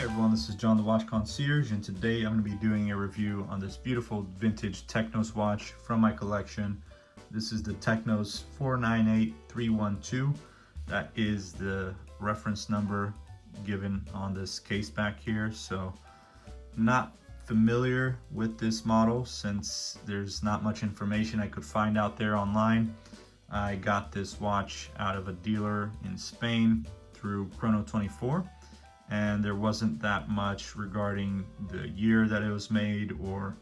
Hey everyone, this is John the Watch Concierge, and today I'm going to be doing a review on this beautiful vintage Technos watch from my collection. This is the Technos 498312. That is the reference number given on this case back here. So not familiar with this model since there's not much information I could find out there online. I got this watch out of a dealer in Spain through Chrono24. And there wasn't that much regarding the year that it was made or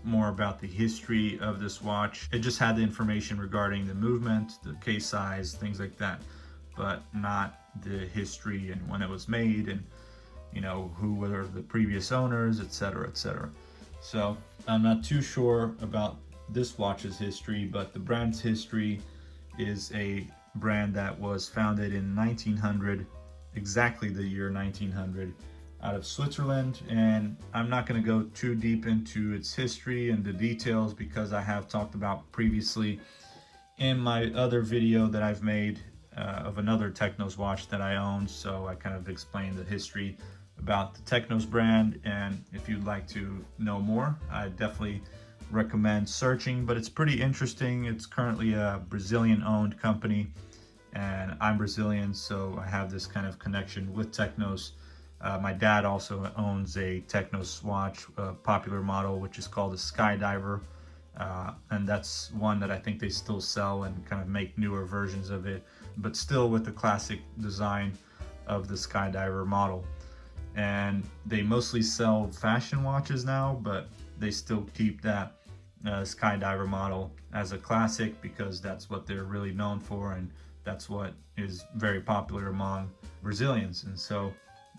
more about the history of this watch. It just had the information regarding the movement, the case size, things like that, but not the history and when it was made and who were the previous owners, etc., etc. So I'm not too sure about this watch's history, but the brand's history is a brand that was founded in 1900, exactly the year 1900, out of Switzerland. And I'm not going to go too deep into its history and the details because I have talked about previously in my other video that I've made of another Technos watch that I own. So I kind of explained the history about the Technos brand, and if you'd like to know more, I definitely recommend searching, but it's pretty interesting. It's currently a Brazilian owned company, and I'm Brazilian, so I have this kind of connection with Technos. My dad also owns a Technos watch, a popular model, which is called the Skydiver, and that's one that I think they still sell and kind of make newer versions of it, but still with the classic design of the Skydiver model. And they mostly sell fashion watches now, but they still keep that Skydiver model as a classic because that's what they're really known for, and that's what is very popular among Brazilians. And so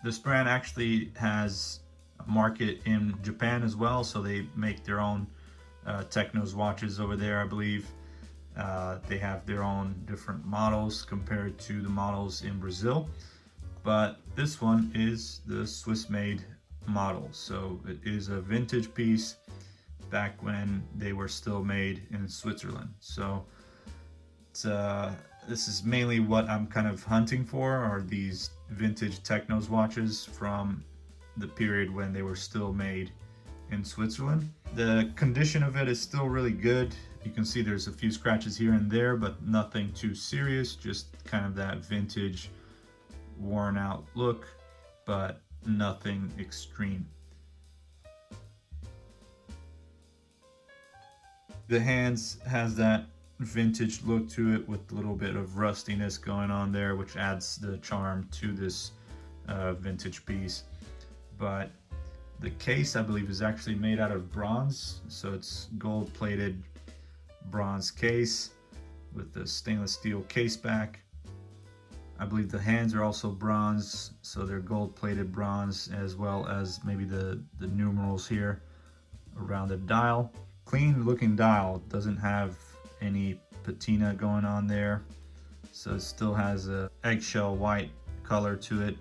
this brand actually has a market in Japan as well, so they make their own Technos watches over there, I believe. They have their own different models compared to the models in Brazil, but this one is the Swiss-made model, so it is a vintage piece back when they were still made in Switzerland. So it's this is mainly what I'm kind of hunting for, are these vintage Technos watches from the period when they were still made in Switzerland. The condition of it is still really good. You can see there's a few scratches here and there, but nothing too serious, just kind of that vintage worn out look, but nothing extreme. The hands has that vintage look to it with a little bit of rustiness going on there, which adds the charm to this vintage piece. But the case, I believe, is actually made out of bronze, so it's gold plated bronze case with the stainless steel case back. I believe the hands are also bronze, so they're gold plated bronze, as well as maybe the numerals here around the dial. Clean looking dial, doesn't have any patina going on there, so it still has a eggshell white color to it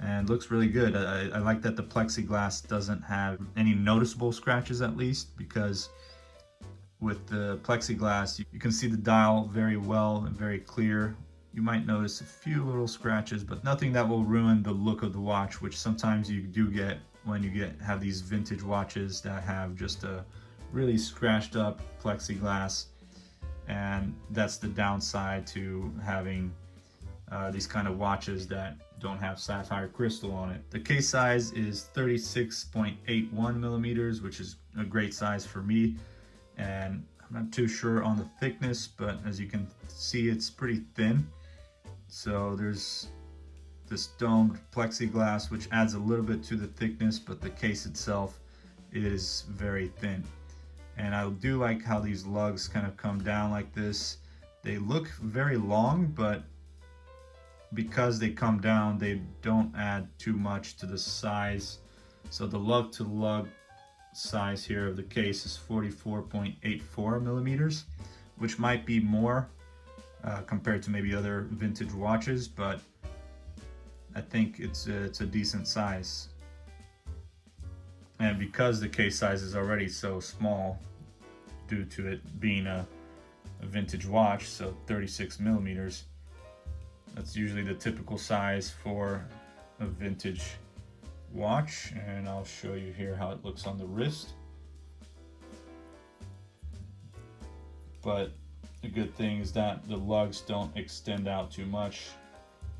and looks really good. I like that the plexiglass doesn't have any noticeable scratches, at least, because with the plexiglass you can see the dial very well and very clear. You might notice a few little scratches, but nothing that will ruin the look of the watch, which sometimes you do get when you have these vintage watches that have just a really scratched up plexiglass. And that's the downside to having these kind of watches that don't have sapphire crystal on it. The case size is 36.81 millimeters, which is a great size for me. And I'm not too sure on the thickness, but as you can see, it's pretty thin. So there's this domed plexiglass, which adds a little bit to the thickness, but the case itself is very thin. And I do like how these lugs kind of come down like this. They look very long, but because they come down, they don't add too much to the size. So the lug to lug size here of the case is 44.84 millimeters, which might be more compared to maybe other vintage watches, but I think it's a decent size. And because the case size is already so small due to it being a vintage watch, so 36 millimeters, that's usually the typical size for a vintage watch, and I'll show you here how it looks on the wrist. But the good thing is that the lugs don't extend out too much,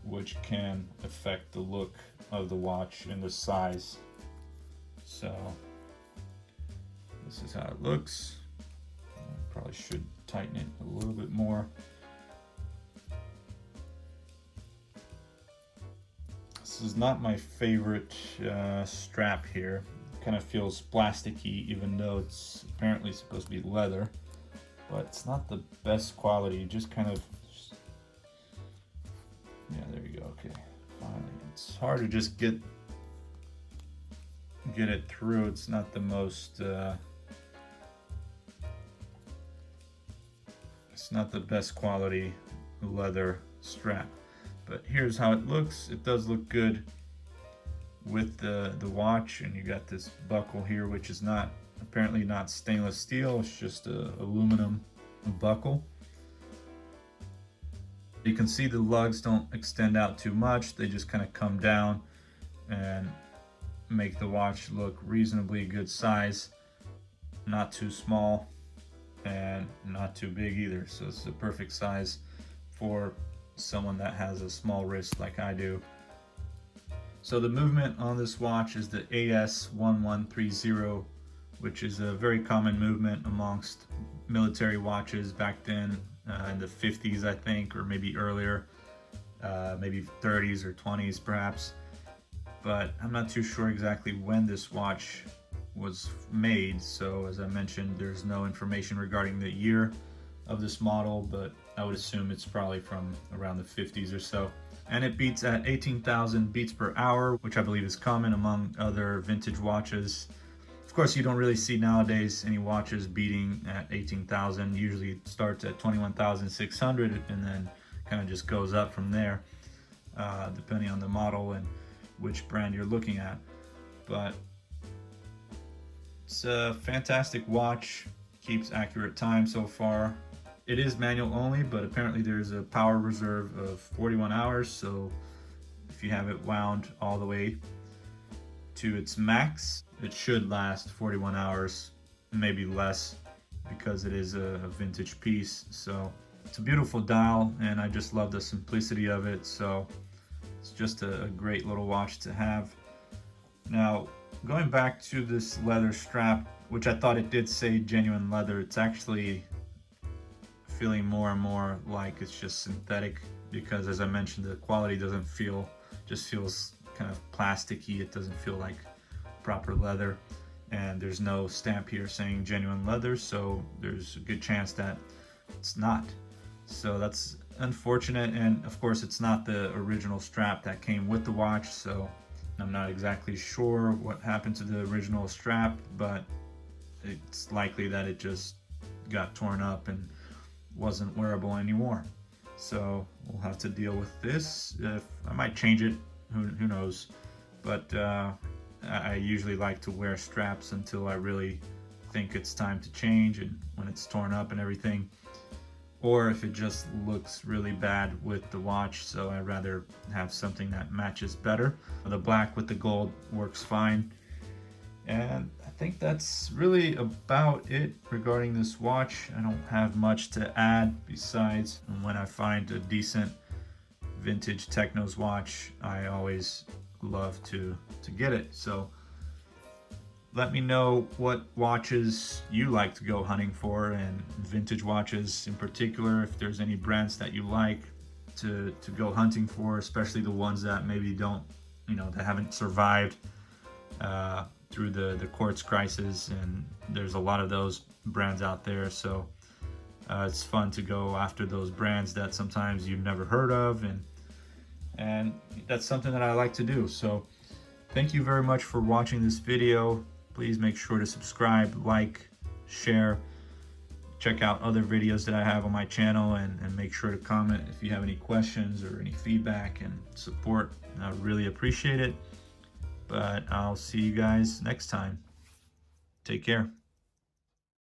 which can affect the look of the watch and the size. So this is how it looks. I probably should tighten it a little bit more. This is not my favorite strap here. It kind of feels plasticky, even though it's apparently supposed to be leather. But it's not the best quality. Just kind of, yeah, there you go. Okay, finally, it's hard to just get it through. It's not the most. It's not the best quality leather strap. But here's how it looks. It does look good with the watch, and you got this buckle here, which is not apparently not stainless steel. It's just a aluminum buckle. You can see the lugs don't extend out too much. They just kind of come down and make the watch look reasonably good size. Not too small and not too big either. So it's a perfect size for someone that has a small wrist like I do. So the movement on this watch is the AS1130, which is a very common movement amongst military watches back then, in the 50s, I think, or maybe earlier, maybe 30s or 20s perhaps. But I'm not too sure exactly when this watch was made. So as I mentioned, there's no information regarding the year of this model, but I would assume it's probably from around the 50s or so. And it beats at 18,000 beats per hour, which I believe is common among other vintage watches. Of course, you don't really see nowadays any watches beating at 18,000. Usually it starts at 21,600 and then kind of just goes up from there, depending on the model and which brand you're looking at. But it's a fantastic watch, keeps accurate time so far. It is manual only, but apparently there's a power reserve of 41 hours. So if you have it wound all the way to its max, it should last 41 hours, maybe less, because it is a vintage piece. So it's a beautiful dial, and I just love the simplicity of it. So it's just a great little watch to have. Now, going back to this leather strap, which I thought it did say genuine leather, it's actually feeling more and more like it's just synthetic, because as I mentioned, the quality doesn't feel, just feels kind of plasticky. It doesn't feel like proper leather, and there's no stamp here saying genuine leather, so there's a good chance that it's not. So that's unfortunate, and of course it's not the original strap that came with the watch, so I'm not exactly sure what happened to the original strap, but it's likely that it just got torn up and wasn't wearable anymore. So we'll have to deal with this. If I might change it, who knows. But I usually like to wear straps until I really think it's time to change, and when it's torn up and everything, or if it just looks really bad with the watch. So I'd rather have something that matches better. The black with the gold works fine. And I think that's really about it regarding this watch. I don't have much to add besides when I find a decent vintage Technos watch, I always love to get it. So let me know what watches you like to go hunting for, and vintage watches in particular, if there's any brands that you like to go hunting for, especially the ones that maybe don't, that haven't survived through the quartz crisis, and there's a lot of those brands out there. So it's fun to go after those brands that sometimes you've never heard of, and that's something that I like to do. So thank you very much for watching this video. Please make sure to subscribe, like, share, check out other videos that I have on my channel, and make sure to comment if you have any questions or any feedback and support. I really appreciate it. But I'll see you guys next time. Take care.